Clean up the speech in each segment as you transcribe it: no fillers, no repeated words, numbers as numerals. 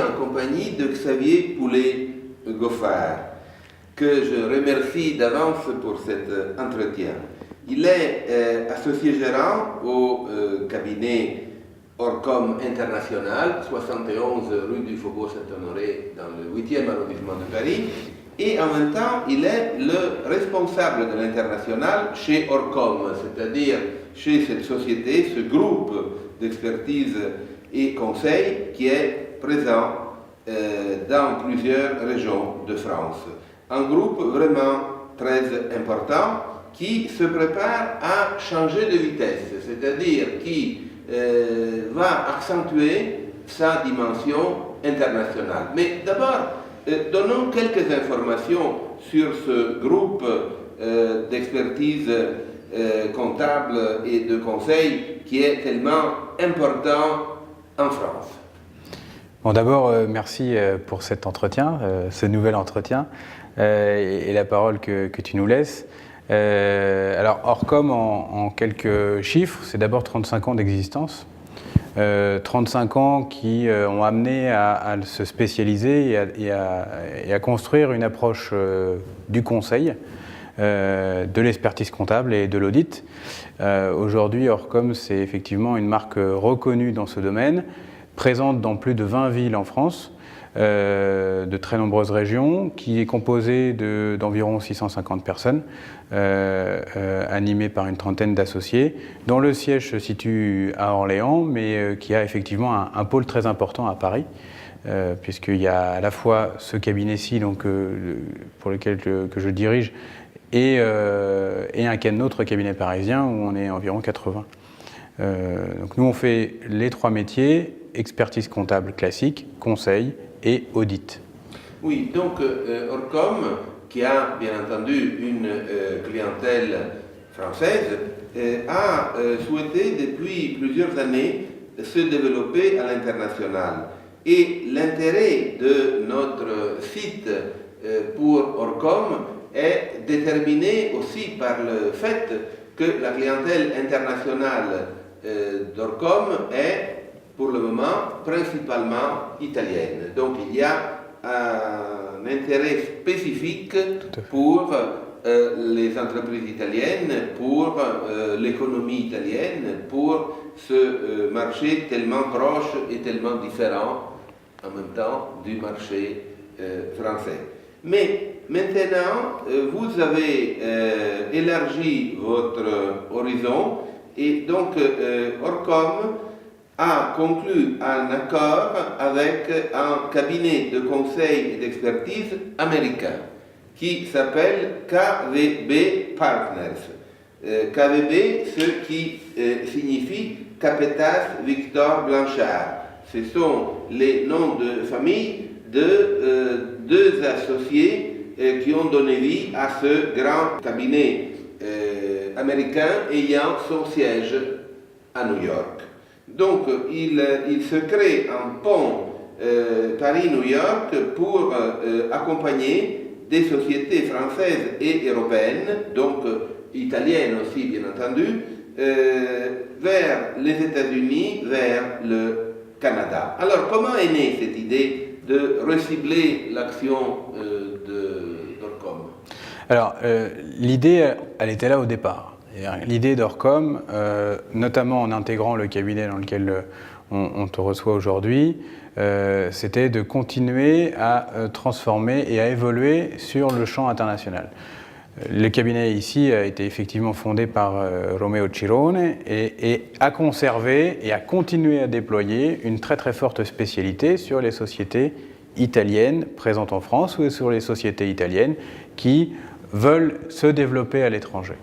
en compagnie de Xavier Poulet-Goffard, que je remercie d'avance pour cet entretien. Il est associé gérant au cabinet Orcom International, 71 rue du Faubourg Saint-Honoré, dans le 8e arrondissement de Paris, et en même temps, il est le responsable de l'international chez Orcom, c'est-à-dire chez cette société, ce groupe d'expertise et conseil qui est présent dans plusieurs régions de France. Un groupe vraiment très important qui se prépare à changer de vitesse, c'est-à-dire qui va accentuer sa dimension internationale. Mais d'abord, donnons quelques informations sur ce groupe d'expertise comptable et de conseil qui est tellement important en France. Bon, d'abord, merci pour cet entretien, ce nouvel entretien, et la parole que tu nous laisses. Alors, Orcom, en quelques chiffres, c'est d'abord 35 ans d'existence. 35 ans qui ont amené à se spécialiser et à construire une approche du conseil, de l'expertise comptable et de l'audit. Aujourd'hui, Orcom, c'est effectivement une marque reconnue dans ce domaine, présente dans plus de 20 villes en France, de très nombreuses régions, qui est composée d'environ 650 personnes, animée par une trentaine d'associés, dont le siège se situe à Orléans, mais qui a effectivement un pôle très important à Paris, puisqu'il y a à la fois ce cabinet-ci pour lequel que je dirige, et un autre cabinet parisien où on est environ 80. Donc nous, on fait les trois métiers: expertise comptable classique, conseil et audit. Oui, donc Orcom, qui a bien entendu une clientèle française, a souhaité depuis plusieurs années se développer à l'international. Et l'intérêt de notre site pour Orcom est déterminé aussi par le fait que la clientèle internationale d'Orcom est pour le moment principalement italienne. Donc il y a un intérêt spécifique pour les entreprises italiennes, pour l'économie italienne, pour ce marché tellement proche et tellement différent en même temps du marché français. Mais maintenant, vous avez élargi votre horizon et donc Orcom a conclu un accord avec un cabinet de conseil et d'expertise américain qui s'appelle KVB Partners. KVB, ce qui signifie Capetas Victor Blanchard. Ce sont les noms de famille de deux associés qui ont donné vie à ce grand cabinet américain ayant son siège à New York. Donc il se crée un pont Paris-New York pour accompagner des sociétés françaises et européennes, donc italiennes aussi bien entendu, vers les États-Unis, vers le Canada. Alors comment est née cette idée de recibler l'action d'Orcom? Alors l'idée, elle était là au départ. L'idée d'Orcom, notamment en intégrant le cabinet dans lequel on te reçoit aujourd'hui, c'était de continuer à transformer et à évoluer sur le champ international. Le cabinet ici a été effectivement fondé par Romeo Cirone et a conservé et a continué à déployer une très très forte spécialité sur les sociétés italiennes présentes en France ou sur les sociétés italiennes qui veulent se développer à l'étranger.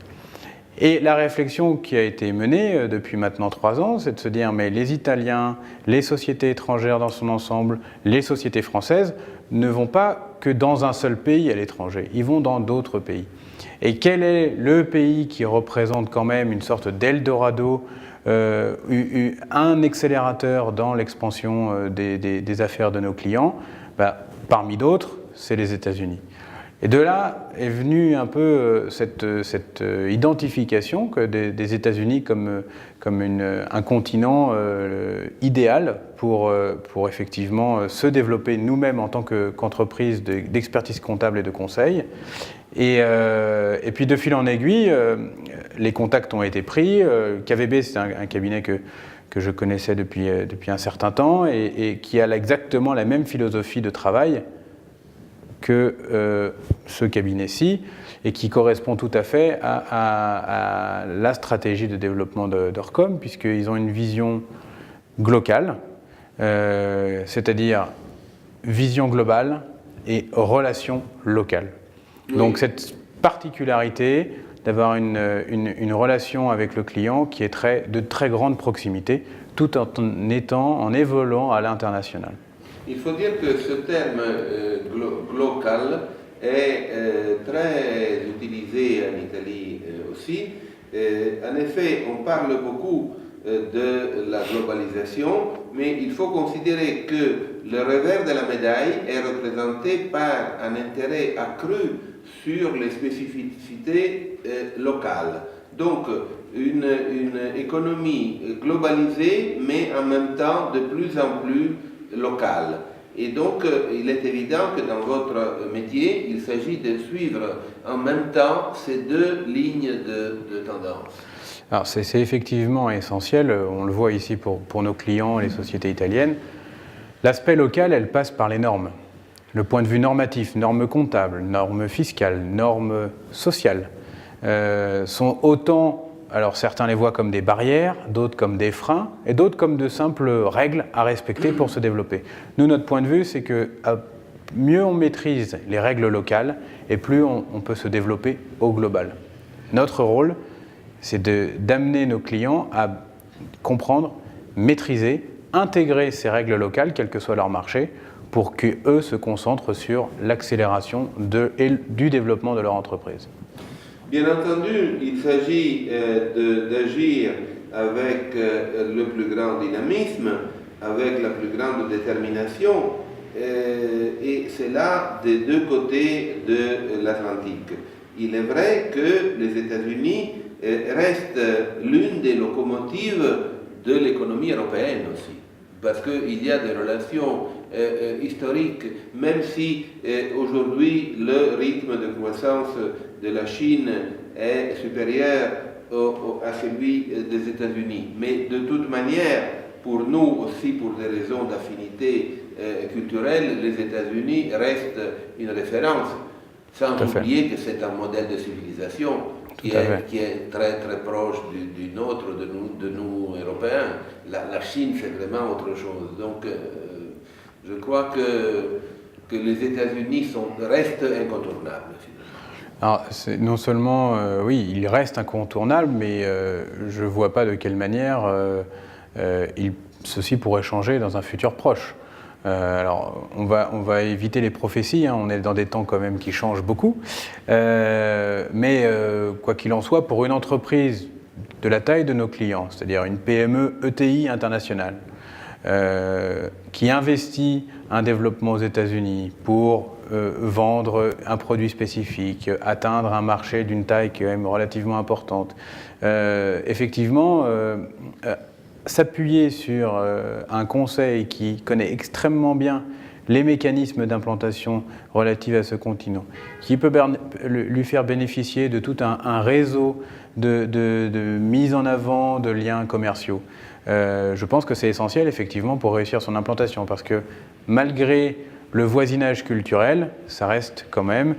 Et la réflexion qui a été menée depuis maintenant 3 ans, c'est de se dire mais les Italiens, les sociétés étrangères dans son ensemble, les sociétés françaises ne vont pas que dans un seul pays à l'étranger, ils vont dans d'autres pays. Et quel est le pays qui représente quand même une sorte d'Eldorado, un accélérateur dans l'expansion des affaires de nos clients? Parmi d'autres, c'est les États-Unis. Et de là est venue un peu cette identification des États-Unis comme un continent idéal pour effectivement se développer nous-mêmes en tant qu'entreprise d'expertise comptable et de conseil. Et puis de fil en aiguille, les contacts ont été pris. KVB, c'est un cabinet que je connaissais depuis un certain temps et qui a exactement la même philosophie de travail que ce cabinet-ci et qui correspond tout à fait à la stratégie de développement d'Orcom, puisqu'ils ont une vision globale, c'est-à-dire vision globale et relation locale. Oui. Donc cette particularité d'avoir une relation avec le client qui est de très grande proximité, tout en évoluant à l'international. Il faut dire que ce terme local est très utilisé en Italie aussi. En effet, on parle beaucoup de la globalisation, mais il faut considérer que le revers de la médaille est représenté par un intérêt accru sur les spécificités locales. Donc, une économie globalisée, mais en même temps de plus en plus locale. Et donc, il est évident que dans votre métier, il s'agit de suivre en même temps ces deux lignes de tendance. Alors, c'est effectivement essentiel, on le voit ici pour nos clients, les sociétés italiennes. L'aspect local, elle passe par les normes. Le point de vue normatif, normes comptables, normes fiscales, normes sociales, sont autant... Alors certains les voient comme des barrières, d'autres comme des freins, et d'autres comme de simples règles à respecter pour se développer. Nous, notre point de vue, c'est que mieux on maîtrise les règles locales, et plus on peut se développer au global. Notre rôle, c'est d'amener nos clients à comprendre, maîtriser, intégrer ces règles locales, quel que soit leur marché, pour qu'eux se concentrent sur l'accélération du développement de leur entreprise. Bien entendu, il s'agit d'agir avec le plus grand dynamisme, avec la plus grande détermination, et c'est là des deux côtés de l'Atlantique. Il est vrai que les États-Unis restent l'une des locomotives de l'économie européenne aussi, parce qu'il y a des relations historiques, même si aujourd'hui le rythme de croissance de la Chine est supérieur à celui des États-Unis. Mais de toute manière, pour nous aussi, pour des raisons d'affinité culturelle, les États-Unis restent une référence, sans oublier que c'est un modèle de civilisation qui est très très proche du nôtre, de nous Européens. La Chine, c'est vraiment autre chose. Donc, je crois que les États-Unis restent incontournables. Alors, non seulement, oui, il reste incontournable, mais je ne vois pas de quelle manière ceci pourrait changer dans un futur proche. Alors, on va éviter les prophéties, hein, on est dans des temps quand même qui changent beaucoup, mais quoi qu'il en soit, pour une entreprise de la taille de nos clients, c'est-à-dire une PME ETI internationale, qui investit un développement aux États-Unis pour vendre un produit spécifique, atteindre un marché d'une taille quand même relativement importante. Effectivement, s'appuyer sur un conseil qui connaît extrêmement bien les mécanismes d'implantation relatifs à ce continent, qui peut lui faire bénéficier de tout un réseau de mise en avant de liens commerciaux. Je pense que c'est essentiel effectivement pour réussir son implantation, parce que malgré le voisinage culturel, ça reste quand même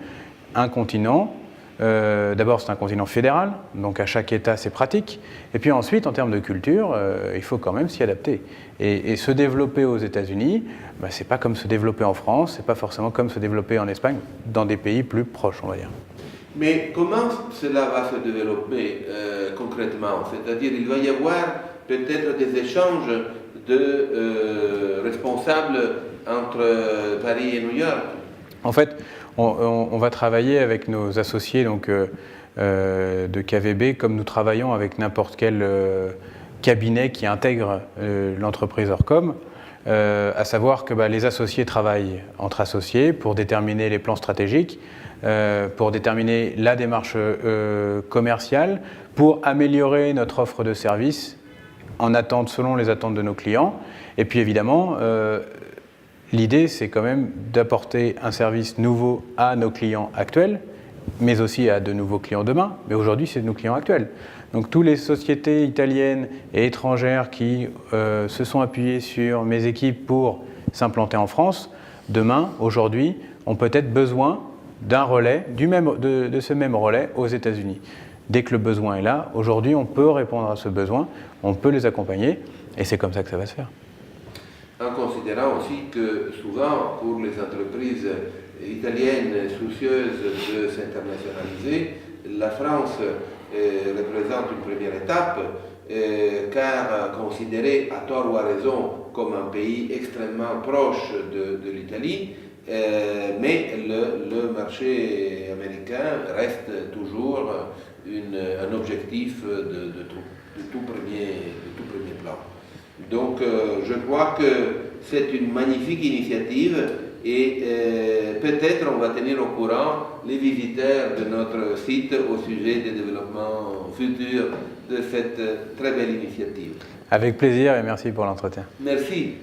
un continent. D'abord, c'est un continent fédéral, donc à chaque État, c'est pratique. Et puis ensuite, en termes de culture, il faut quand même s'y adapter. Et se développer aux États-Unis, c'est pas comme se développer en France, c'est pas forcément comme se développer en Espagne, dans des pays plus proches, on va dire. Mais comment cela va se développer concrètement? C'est-à-dire, il va y avoir peut-être des échanges de responsables entre Paris et New York? En fait, on va travailler avec nos associés donc, de KVB comme nous travaillons avec n'importe quel cabinet qui intègre l'entreprise Orcom. à savoir que les associés travaillent entre associés pour déterminer les plans stratégiques, pour déterminer la démarche commerciale, pour améliorer notre offre de services selon les attentes de nos clients. Et puis évidemment, l'idée, c'est quand même d'apporter un service nouveau à nos clients actuels, mais aussi à de nouveaux clients demain. Mais aujourd'hui, c'est nos clients actuels. Donc, toutes les sociétés italiennes et étrangères qui se sont appuyées sur mes équipes pour s'implanter en France, demain, aujourd'hui, ont peut-être besoin d'un relais, de ce même relais aux États-Unis. Dès que le besoin est là, aujourd'hui, on peut répondre à ce besoin, on peut les accompagner, et c'est comme ça que ça va se faire. En considérant aussi que souvent, pour les entreprises italiennes soucieuses de s'internationaliser, la France représente une première étape, car considérée à tort ou à raison comme un pays extrêmement proche de l'Italie, mais le marché américain reste toujours un objectif de tout premier plan. Donc je crois que c'est une magnifique initiative et peut-être on va tenir au courant les visiteurs de notre site au sujet des développements futurs de cette très belle initiative. Avec plaisir et merci pour l'entretien. Merci.